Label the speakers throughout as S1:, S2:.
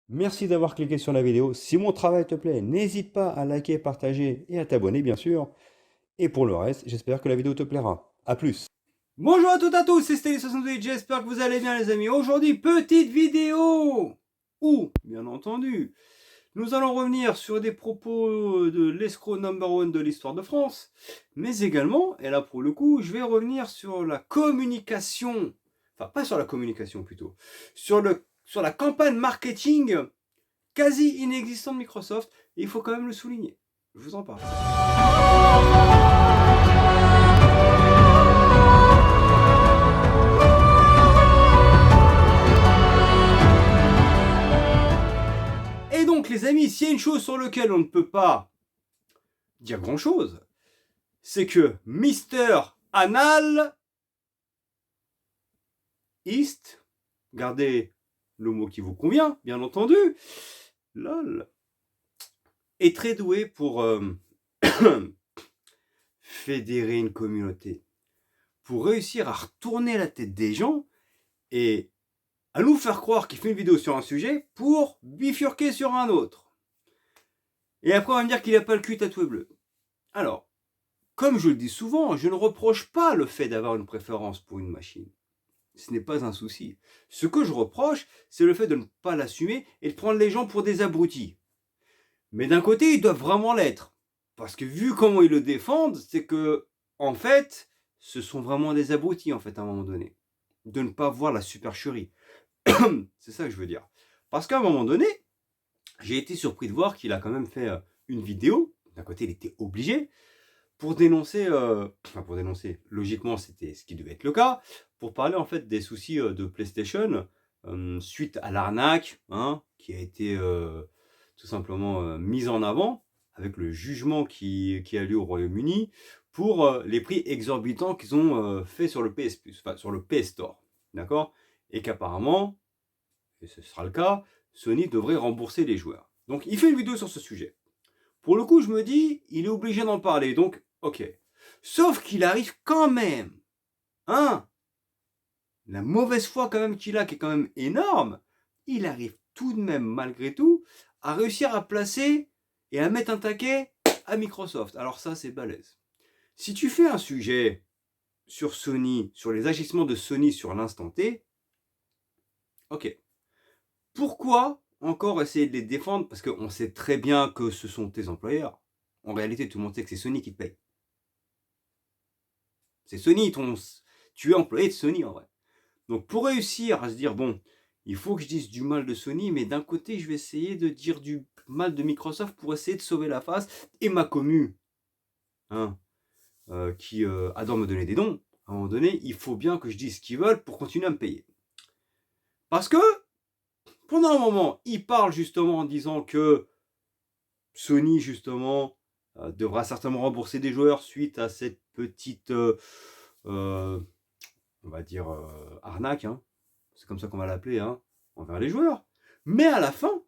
S1: Merci d'avoir cliqué sur la vidéo. Si mon travail te plaît, n'hésite pas à liker, partager et à t'abonner, bien sûr. Et pour le reste, j'espère que la vidéo te plaira. A plus. Bonjour à toutes et à tous, c'est Steli68, j'espère que vous allez bien les amis. Aujourd'hui, petite vidéo où, bien entendu, nous allons revenir sur des propos de l'escroc number one de l'histoire de France, mais également, et là pour le coup, je vais revenir sur la communication, enfin pas sur la communication plutôt, sur la campagne marketing quasi inexistante de Microsoft, et il faut quand même le souligner. Je vous en parle. Et donc les amis, s'il y a une chose sur laquelle on ne peut pas dire grand chose, c'est que Mister Anal East, gardez le mot qui vous convient, bien entendu, lol, est très doué pour fédérer une communauté, pour réussir à retourner la tête des gens et à nous faire croire qu'il fait une vidéo sur un sujet pour bifurquer sur un autre. Et après on va me dire qu'il n'a pas le cul tatoué bleu. Alors, comme je le dis souvent, je ne reproche pas le fait d'avoir une préférence pour une machine. Ce n'est pas un souci. Ce que je reproche, c'est le fait de ne pas l'assumer et de prendre les gens pour des abrutis. Mais d'un côté, ils doivent vraiment l'être. Parce que vu comment ils le défendent, c'est que, en fait, ce sont vraiment des abrutis, en fait, à un moment donné. De ne pas voir la supercherie. C'est ça que je veux dire. Parce qu'à un moment donné, j'ai été surpris de voir qu'il a quand même fait une vidéo. D'un côté, il était obligé pour dénoncer, logiquement c'était ce qui devait être le cas, pour parler en fait des soucis de PlayStation suite à l'arnaque qui a été tout simplement mise en avant avec le jugement qui a lieu au Royaume-Uni pour les prix exorbitants qu'ils ont fait sur le PS Plus, enfin sur le PS Store, d'accord, et qu'apparemment, et ce sera le cas, Sony devrait rembourser les joueurs. Donc il fait une vidéo sur ce sujet. Pour le coup, je me dis, il est obligé d'en parler, donc ok. Sauf qu'il arrive quand même, la mauvaise foi quand même qu'il a, qui est quand même énorme, il arrive tout de même, malgré tout, à réussir à placer et à mettre un taquet à Microsoft. Alors ça, c'est balèze. Si tu fais un sujet sur Sony, sur les agissements de Sony sur l'instant T, ok. Pourquoi encore essayer de les défendre? Parce qu'on sait très bien que ce sont tes employeurs. En réalité, tout le monde sait que c'est Sony qui te paye. C'est Sony, tu es employé de Sony en vrai. Donc pour réussir à se dire, bon, il faut que je dise du mal de Sony, mais d'un côté, je vais essayer de dire du mal de Microsoft pour essayer de sauver la face. Et ma commu, qui adore me donner des dons, à un moment donné, il faut bien que je dise ce qu'ils veulent pour continuer à me payer. Parce que, pendant un moment, ils parlent justement en disant que Sony, justement, devra certainement rembourser des joueurs suite à cette petite... on va dire arnaque, c'est comme ça qu'on va l'appeler, envers les joueurs. Mais à la fin,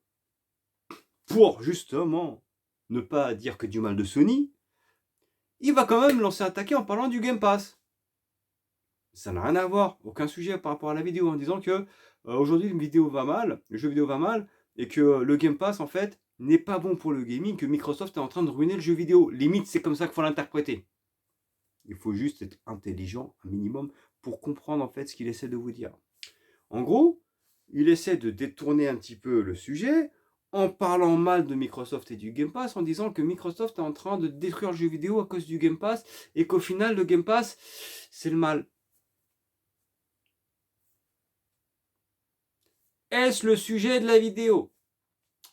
S1: pour justement ne pas dire que du mal de Sony, il va quand même lancer un taquet en parlant du Game Pass. Ça n'a rien à voir, aucun sujet par rapport à la vidéo, en disant que aujourd'hui une vidéo va mal, le jeu vidéo va mal, et que le Game Pass en fait n'est pas bon pour le gaming, que Microsoft est en train de ruiner le jeu vidéo. Limite, c'est comme ça qu'il faut l'interpréter. Il faut juste être intelligent, un minimum, pour comprendre en fait ce qu'il essaie de vous dire. En gros, il essaie de détourner un petit peu le sujet en parlant mal de Microsoft et du Game Pass, en disant que Microsoft est en train de détruire le jeu vidéo à cause du Game Pass et qu'au final, le Game Pass, c'est le mal. Est-ce le sujet de la vidéo?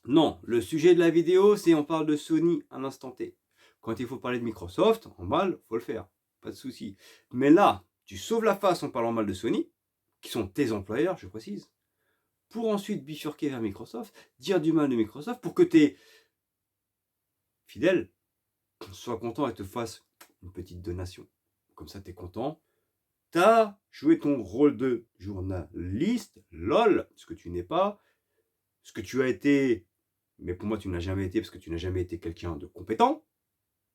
S1: Non, le sujet de la vidéo, c'est on parle de Sony à l'instant T. Quand il faut parler de Microsoft, en mal, faut le faire, pas de souci. Mais là, tu sauves la face en parlant mal de Sony, qui sont tes employeurs, je précise, pour ensuite bifurquer vers Microsoft, dire du mal de Microsoft pour que tes fidèles soient contents et te fassent une petite donation. Comme ça, tu es content. Tu as joué ton rôle de journaliste, lol, ce que tu n'es pas, ce que tu as été, mais pour moi, tu n'as jamais été parce que tu n'as jamais été quelqu'un de compétent.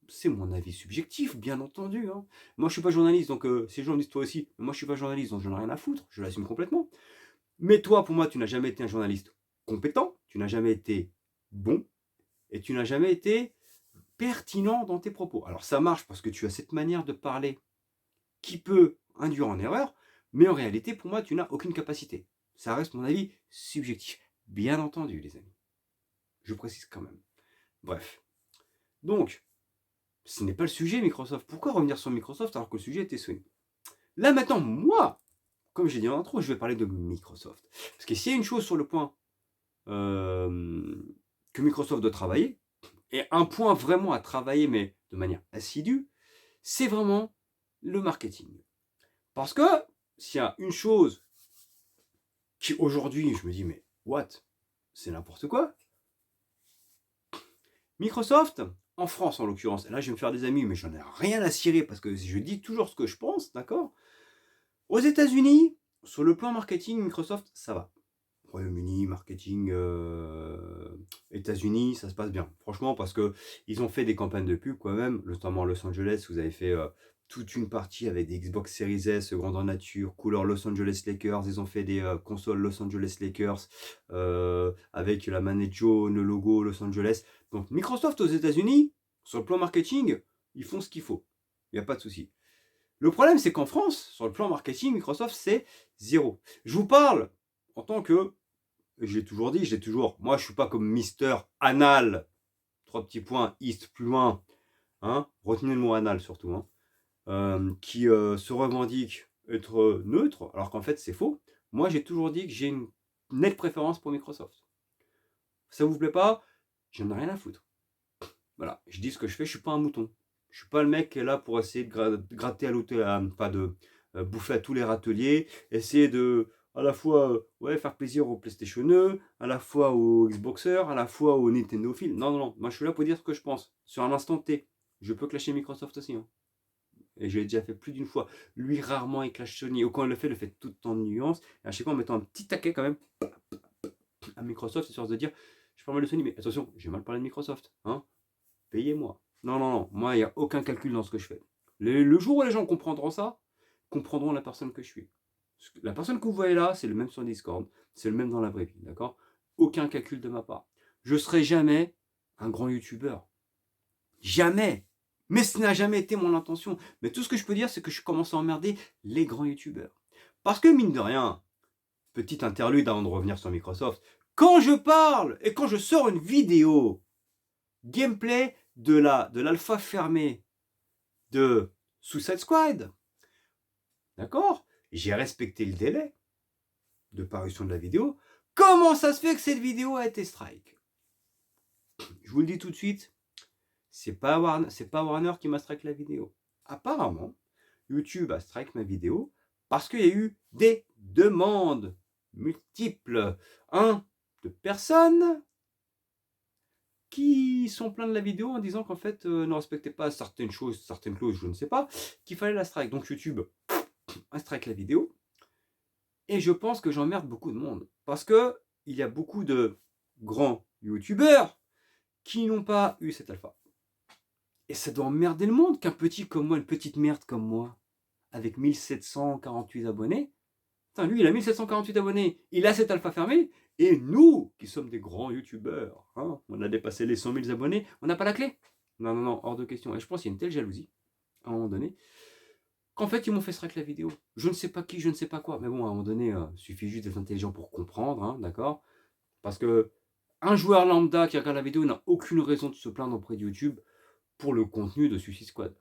S1: C'est mon avis subjectif, bien entendu. Moi, je ne suis pas journaliste, donc ces gens me disent toi aussi, mais moi, je ne suis pas journaliste, donc je n'en ai rien à foutre, je l'assume complètement. Mais toi, pour moi, tu n'as jamais été un journaliste compétent, tu n'as jamais été bon et tu n'as jamais été pertinent dans tes propos. Alors ça marche parce que tu as cette manière de parler qui peut induire en erreur, mais en réalité, pour moi, tu n'as aucune capacité. Ça reste mon avis subjectif. Bien entendu, les amis. Je précise quand même. Bref. Donc, ce n'est pas le sujet Microsoft. Pourquoi revenir sur Microsoft alors que le sujet était Sony? Là maintenant, moi, comme j'ai dit en intro, je vais parler de Microsoft. Parce que s'il y a une chose sur le point que Microsoft doit travailler, et un point vraiment à travailler, mais de manière assidue, c'est vraiment le marketing. Parce que s'il y a une chose qui aujourd'hui, je me dis, mais what? C'est n'importe quoi. Microsoft, en France en l'occurrence, et là je vais me faire des amis, mais j'en ai rien à cirer parce que je dis toujours ce que je pense, d'accord? Aux États-Unis, sur le plan marketing, Microsoft, ça va. Royaume-Uni, marketing, États-Unis, ça se passe bien. Franchement, parce que ils ont fait des campagnes de pub quand même, notamment à Los Angeles, vous avez fait toute une partie avec des Xbox Series S, grandeur nature, couleur Los Angeles Lakers. Ils ont fait des consoles Los Angeles Lakers avec la manette jaune, le logo Los Angeles. Donc Microsoft aux États-Unis, sur le plan marketing, ils font ce qu'il faut. Il n'y a pas de souci. Le problème, c'est qu'en France, sur le plan marketing, Microsoft, c'est zéro. Je vous parle en tant que, j'ai toujours dit, moi je suis pas comme Mister Anal, 3 petits points, East plus loin, hein, retenez le mot anal surtout, hein, qui se revendique être neutre, alors qu'en fait c'est faux. Moi j'ai toujours dit que j'ai une nette préférence pour Microsoft. Ça vous plaît pas? J'en ai rien à foutre. Voilà, je dis ce que je fais, je suis pas un mouton. Je suis pas le mec qui est là pour essayer de gratter à l'autre, pas de bouffer à tous les râteliers, essayer de à la fois ouais, faire plaisir aux PlayStationneux, à la fois aux Xboxers, à la fois aux Nintendophiles. Non, non, non, moi je suis là pour dire ce que je pense. Sur un instant T, je peux clasher Microsoft aussi. Hein. Et je l'ai déjà fait plus d'une fois. Lui, rarement, il clash Sony. Ou quand il le fait tout en nuance. Et à chaque fois en mettant un petit taquet quand même à Microsoft, c'est sûr de dire, je parle mal de Sony, mais attention, j'ai mal parlé de Microsoft. Hein. Payez-moi. Non, non, non. Moi, il n'y a aucun calcul dans ce que je fais. Le jour où les gens comprendront ça, comprendront la personne que je suis. La personne que vous voyez là, c'est le même sur Discord. C'est le même dans la vraie vie. D'accord? Aucun calcul de ma part. Je ne serai jamais un grand youtubeur. Jamais. Mais ce n'a jamais été mon intention. Mais tout ce que je peux dire, c'est que je commence à emmerder les grands youtubeurs. Parce que mine de rien, petite interlude avant de revenir sur Microsoft, quand je parle et quand je sors une vidéo gameplay de l'alpha fermé de Suicide Squad, d'accord? J'ai respecté le délai de parution de la vidéo. Comment ça se fait que cette vidéo a été strike? Je vous le dis tout de suite, c'est pas Warner qui m'a strike la vidéo. Apparemment, YouTube a strike ma vidéo parce qu'il y a eu des demandes multiples. De personnes qui sont pleins de la vidéo en disant qu'en fait, ne respectait pas certaines choses, certaines clauses, je ne sais pas, qu'il fallait la strike. Donc YouTube a strike la vidéo. Et je pense que j'emmerde beaucoup de monde. Parce que il y a beaucoup de grands youtubeurs qui n'ont pas eu cette alpha. Et ça doit emmerder le monde qu'un petit comme moi, une petite merde comme moi, avec 1748 abonnés, putain, lui il a 1748 abonnés, il a cette alpha fermée, et nous, qui sommes des grands youtubeurs, hein, on a dépassé les 100 000 abonnés, on n'a pas la clé. Non, non, non, hors de question. Et je pense qu'il y a une telle jalousie, à un moment donné, qu'en fait ils m'ont fait strike la vidéo. Je ne sais pas qui, je ne sais pas quoi. Mais bon, à un moment donné, il suffit juste d'être intelligent pour comprendre, hein, d'accord? Parce que un joueur lambda qui regarde la vidéo n'a aucune raison de se plaindre auprès de YouTube pour le contenu de Suicide Squad.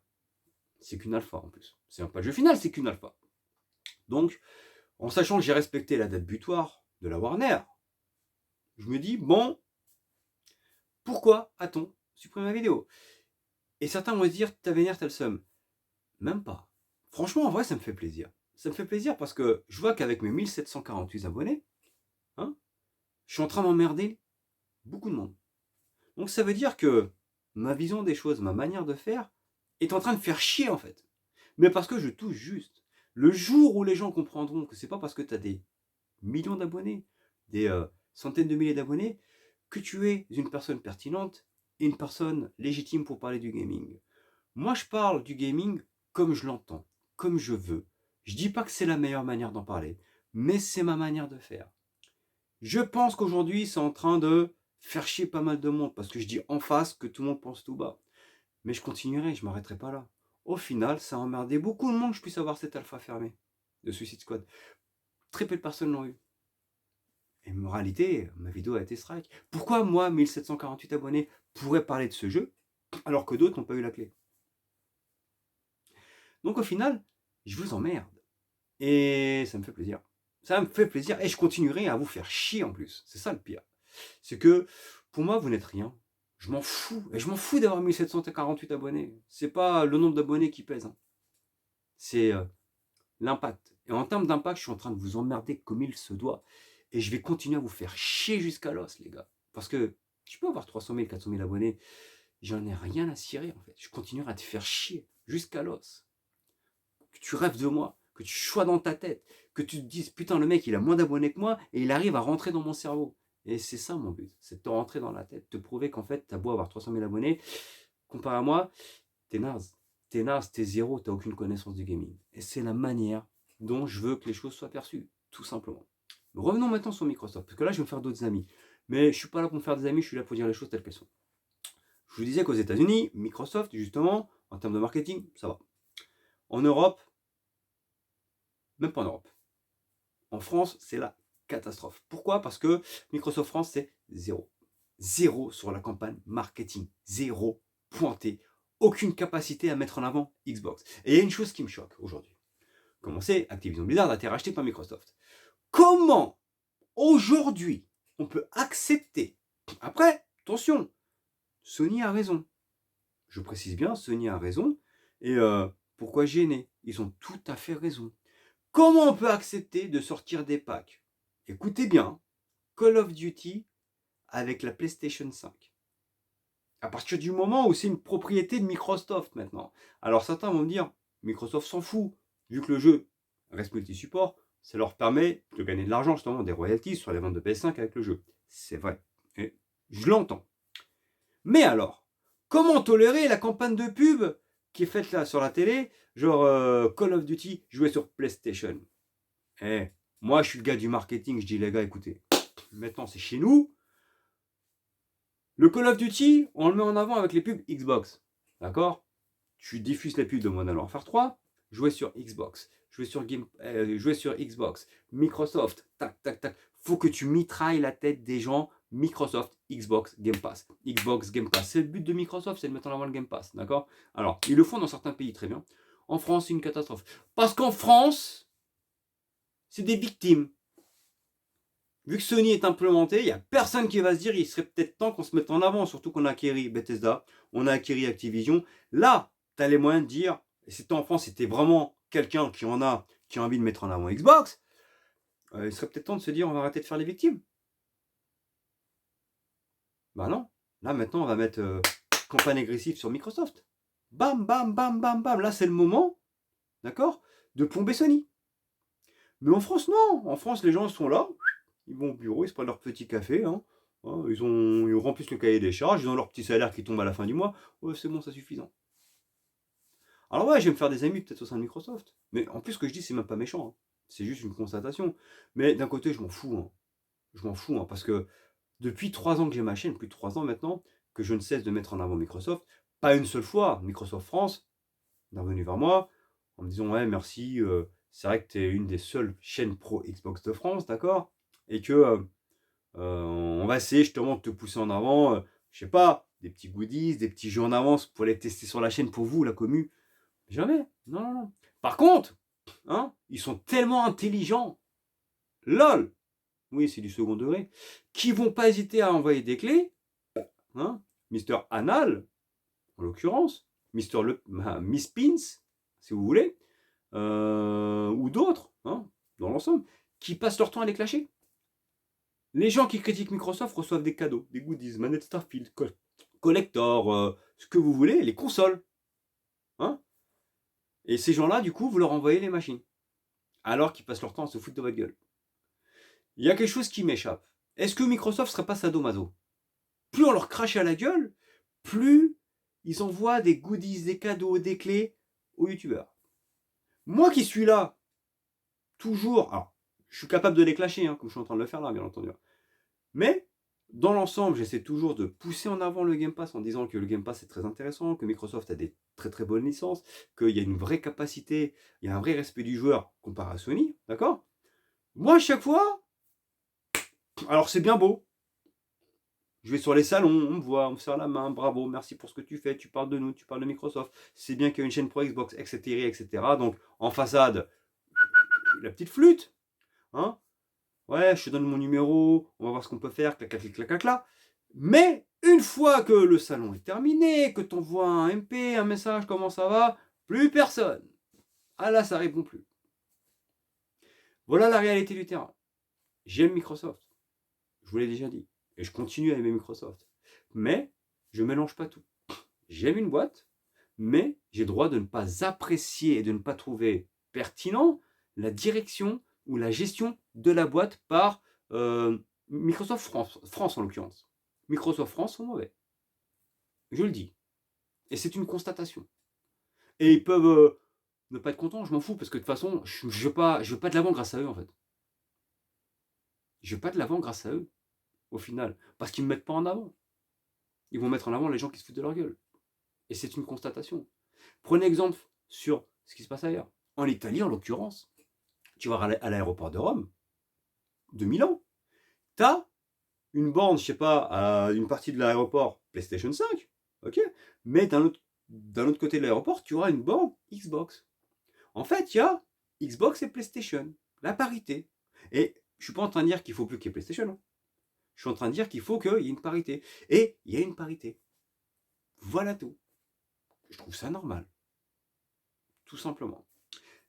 S1: C'est qu'une alpha en plus. C'est pas le jeu final, c'est qu'une alpha. Donc, en sachant que j'ai respecté la date butoir de la Warner, je me dis, bon, pourquoi a-t-on supprimé ma vidéo? Et certains vont se dire, t'as vénère, t'as le seum. Même pas. Franchement, en vrai, ça me fait plaisir. Ça me fait plaisir parce que je vois qu'avec mes 1748 abonnés, hein, je suis en train d'emmerder beaucoup de monde. Donc ça veut dire que ma vision des choses, ma manière de faire, est en train de faire chier en fait. Mais parce que je touche juste. Le jour où les gens comprendront que c'est pas parce que tu as des millions d'abonnés, des centaines de milliers d'abonnés, que tu es une personne pertinente et une personne légitime pour parler du gaming. Moi, je parle du gaming comme je l'entends, comme je veux. Je dis pas que c'est la meilleure manière d'en parler, mais c'est ma manière de faire. Je pense qu'aujourd'hui, c'est en train de faire chier pas mal de monde, parce que je dis en face que tout le monde pense tout bas. Mais je continuerai, je m'arrêterai pas là. Au final, ça a emmerdé beaucoup de monde que je puisse avoir cet alpha fermé de Suicide Squad. Très peu de personnes l'ont eu. Et en réalité, ma vidéo a été strike. Pourquoi moi, 1748 abonnés, pourrais parler de ce jeu, alors que d'autres n'ont pas eu la clé? Donc au final, je vous emmerde. Et ça me fait plaisir. Ça me fait plaisir. Et je continuerai à vous faire chier en plus. C'est ça le pire. C'est que pour moi, vous n'êtes rien. Je m'en fous. Et je m'en fous d'avoir 1748 abonnés. C'est pas le nombre d'abonnés qui pèse. Hein. C'est l'impact. Et en termes d'impact, je suis en train de vous emmerder comme il se doit. Et je vais continuer à vous faire chier jusqu'à l'os, les gars. Parce que tu peux avoir 300 000, 400 000 abonnés. J'en ai rien à cirer, en fait. Je continuerai à te faire chier jusqu'à l'os. Que tu rêves de moi, que tu sois dans ta tête, que tu te dises, putain, le mec, il a moins d'abonnés que moi et il arrive à rentrer dans mon cerveau. Et c'est ça mon but, c'est de te rentrer dans la tête, te prouver qu'en fait, t'as beau avoir 300 000 abonnés, comparé à moi, t'es naze. T'es naze, t'es zéro, t'as aucune connaissance du gaming. Et c'est la manière dont je veux que les choses soient perçues, tout simplement. Revenons maintenant sur Microsoft, parce que là, je vais me faire d'autres amis. Mais je suis pas là pour me faire des amis, je suis là pour dire les choses telles qu'elles sont. Je vous disais qu'aux États-Unis, Microsoft, justement, en termes de marketing, ça va. En Europe, même pas en Europe. En France, c'est la catastrophe. Pourquoi? Parce que Microsoft France, c'est zéro. Zéro sur la campagne marketing. Zéro pointé. Aucune capacité à mettre en avant Xbox. Et il y a une chose qui me choque aujourd'hui. Comme on sait, Activision Blizzard a été racheté par Microsoft. Comment aujourd'hui on peut accepter? Après, attention, Sony a raison. Je précise bien, Sony a raison. Et pourquoi gêner? Ils ont tout à fait raison. Comment on peut accepter de sortir des packs? Écoutez bien, Call of Duty avec la PlayStation 5. À partir du moment où c'est une propriété de Microsoft maintenant. Alors certains vont me dire, Microsoft s'en fout, vu que le jeu reste multi-support, ça leur permet de gagner de l'argent, justement, des royalties sur les ventes de PS5 avec le jeu. C'est vrai. Et je l'entends. Mais alors, comment tolérer la campagne de pub qui est faite là sur la télé, genre Call of Duty joué sur PlayStation? Moi je suis le gars du marketing, je dis les gars, écoutez, maintenant c'est chez nous. Le Call of Duty, on le met en avant avec les pubs Xbox. D'accord? Tu diffuses les pubs de Modern Warfare 3, jouer sur Xbox, jouer sur Xbox, Microsoft, tac, tac, tac. Faut que tu mitrailles la tête des gens. Microsoft, Xbox, Game Pass. Xbox, Game Pass. C'est le but de Microsoft, c'est de mettre en avant le Game Pass. D'accord? Alors, ils le font dans certains pays, très bien. En France, c'est une catastrophe. Parce qu'en France, c'est des victimes. Vu que Sony est implémenté, il n'y a personne qui va se dire il serait peut-être temps qu'on se mette en avant, surtout qu'on a acquéri Bethesda, on a acquéri Activision. Là, tu as les moyens de dire, et c'était en France, c'était vraiment quelqu'un qui a envie de mettre en avant Xbox, il serait peut-être temps de se dire on va arrêter de faire les victimes. Bah non, là maintenant on va mettre campagne agressive sur Microsoft. Bam, bam, bam, bam, bam, là c'est le moment, d'accord, de plomber Sony. Mais en France, non, en France les gens sont là, ils vont au bureau, ils se prennent leur petit café, hein. Ils remplissent le cahier des charges, ils ont leur petit salaire qui tombe à la fin du mois. Ouais, c'est bon, c'est suffisant. Alors ouais, je vais me faire des amis peut-être au sein de Microsoft. Mais en plus, ce que je dis, c'est même pas méchant. Hein. C'est juste une constatation. Mais d'un côté, je m'en fous. Hein. Je m'en fous, hein, parce que depuis 3 ans que j'ai ma chaîne, plus de 3 ans maintenant, que je ne cesse de mettre en avant Microsoft, pas une seule fois, Microsoft France est revenu vers moi en me disant ouais, merci, c'est vrai que tu es une des seules chaînes pro Xbox de France, d'accord? Et que on va essayer justement de te pousser en avant, je sais pas, des petits goodies, des petits jeux en avance pour les tester sur la chaîne pour vous, la commu. Jamais. Non, non, non. Par contre, hein, ils sont tellement intelligents, lol, oui, c'est du second degré, qui vont pas hésiter à envoyer des clés, hein, Mister Anal, en l'occurrence, Miss Pins, si vous voulez, ou d'autres, hein, dans l'ensemble, qui passent leur temps à les clasher. Les gens qui critiquent Microsoft reçoivent des cadeaux, des goodies, manettes Starfield, collector, ce que vous voulez, les consoles. Hein, et ces gens-là, du coup, vous leur envoyez les machines. Alors qu'ils passent leur temps à se foutre de votre gueule. Il y a quelque chose qui m'échappe. Est-ce que Microsoft serait pas sadomaso? Plus on leur crache à la gueule, plus ils envoient des goodies, des cadeaux, des clés aux youtubeurs. Moi qui suis là, toujours, alors, je suis capable de les clasher, hein, comme je suis en train de le faire là, bien entendu. Mais dans l'ensemble, j'essaie toujours de pousser en avant le Game Pass en disant que le Game Pass est très intéressant, que Microsoft a des très très bonnes licences, qu'il y a une vraie capacité, il y a un vrai respect du joueur comparé à Sony, d'accord? Moi, à chaque fois, alors c'est bien beau. Je vais sur les salons, on me voit, on me serre la main, bravo, merci pour ce que tu fais, tu parles de nous, tu parles de Microsoft, c'est bien qu'il y a une chaîne pro Xbox, etc., etc. Donc, en façade, la petite flûte, hein? Ouais, je te donne mon numéro, on va voir ce qu'on peut faire, clac, clac, clac, clac, clac. Mais une fois que le salon est terminé, que tu envoies un MP, un message, comment ça va, plus personne. Ah là, ça répond plus. Voilà la réalité du terrain. J'aime Microsoft. Je vous l'ai déjà dit. Et je continue à aimer Microsoft. Mais je ne mélange pas tout. J'aime une boîte, mais j'ai le droit de ne pas apprécier et de ne pas trouver pertinent la direction ou la gestion de la boîte par Microsoft France en l'occurrence. Microsoft France sont mauvais. Je le dis. Et c'est une constatation. Et ils peuvent ne pas être contents, je m'en fous, parce que de toute façon, je ne veux pas de l'avant grâce à eux, en fait. Je veux pas de l'avant grâce à eux, au final. Parce qu'ils ne me mettent pas en avant. Ils vont mettre en avant les gens qui se foutent de leur gueule. Et c'est une constatation. Prenez exemple sur ce qui se passe ailleurs. En Italie, en l'occurrence, tu vas à l'aéroport de Rome, de Milan, tu as une borne, je sais pas, à une partie de l'aéroport PlayStation 5, ok, mais d'un autre côté de l'aéroport, tu auras une borne Xbox. En fait, il y a Xbox et PlayStation, la parité. Et je suis pas en train de dire qu'il faut plus qu'il y ait PlayStation. Hein. Je suis en train de dire qu'il faut qu'il y ait une parité. Et il y a une parité. Voilà tout. Je trouve ça normal. Tout simplement.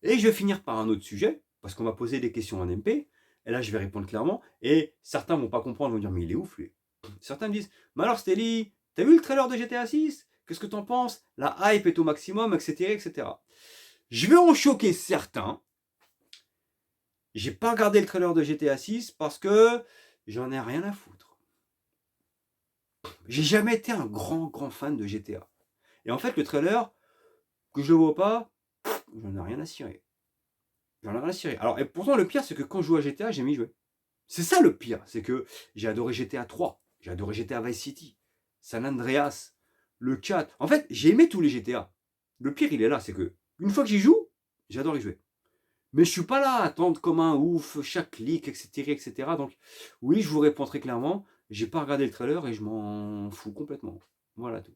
S1: Et je vais finir par un autre sujet, parce qu'on m'a posé des questions en MP, et là je vais répondre clairement, et certains ne vont pas comprendre, vont dire mais il est ouf lui. Certains me disent, mais alors Stélie, t'as vu le trailer de GTA 6? Qu'est-ce que t'en penses? La hype est au maximum, etc., etc. Je vais en choquer certains. J'ai pas regardé le trailer de GTA 6 parce que j'en ai rien à foutre. J'ai jamais été un grand fan de GTA. Et en fait, le trailer, que je le vois pas, j'en ai rien à cirer. J'en ai rien à cirer. Alors, et pourtant, le pire, c'est que quand je joue à GTA, j'aime y jouer. C'est ça le pire, c'est que j'ai adoré GTA 3, j'ai adoré GTA Vice City, San Andreas, le 4. En fait, j'ai aimé tous les GTA. Le pire, il est là, c'est que une fois que j'y joue, j'adore y jouer. Mais je suis pas là à attendre comme un ouf, chaque clic, etc., etc. Donc, oui, je vous réponds très clairement, j'ai pas regardé le trailer et je m'en fous complètement. Voilà tout.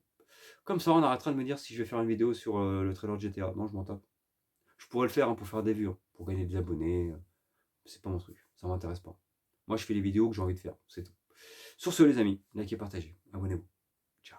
S1: Comme ça, on arrêtera de me dire si je vais faire une vidéo sur le trailer de GTA. Non, je m'en tape. Je pourrais le faire hein, pour faire des vues, hein, pour gagner des abonnés. C'est pas mon truc, ça m'intéresse pas. Moi, je fais les vidéos que j'ai envie de faire, c'est tout. Sur ce, les amis, likez, partagez, abonnez-vous. Ciao.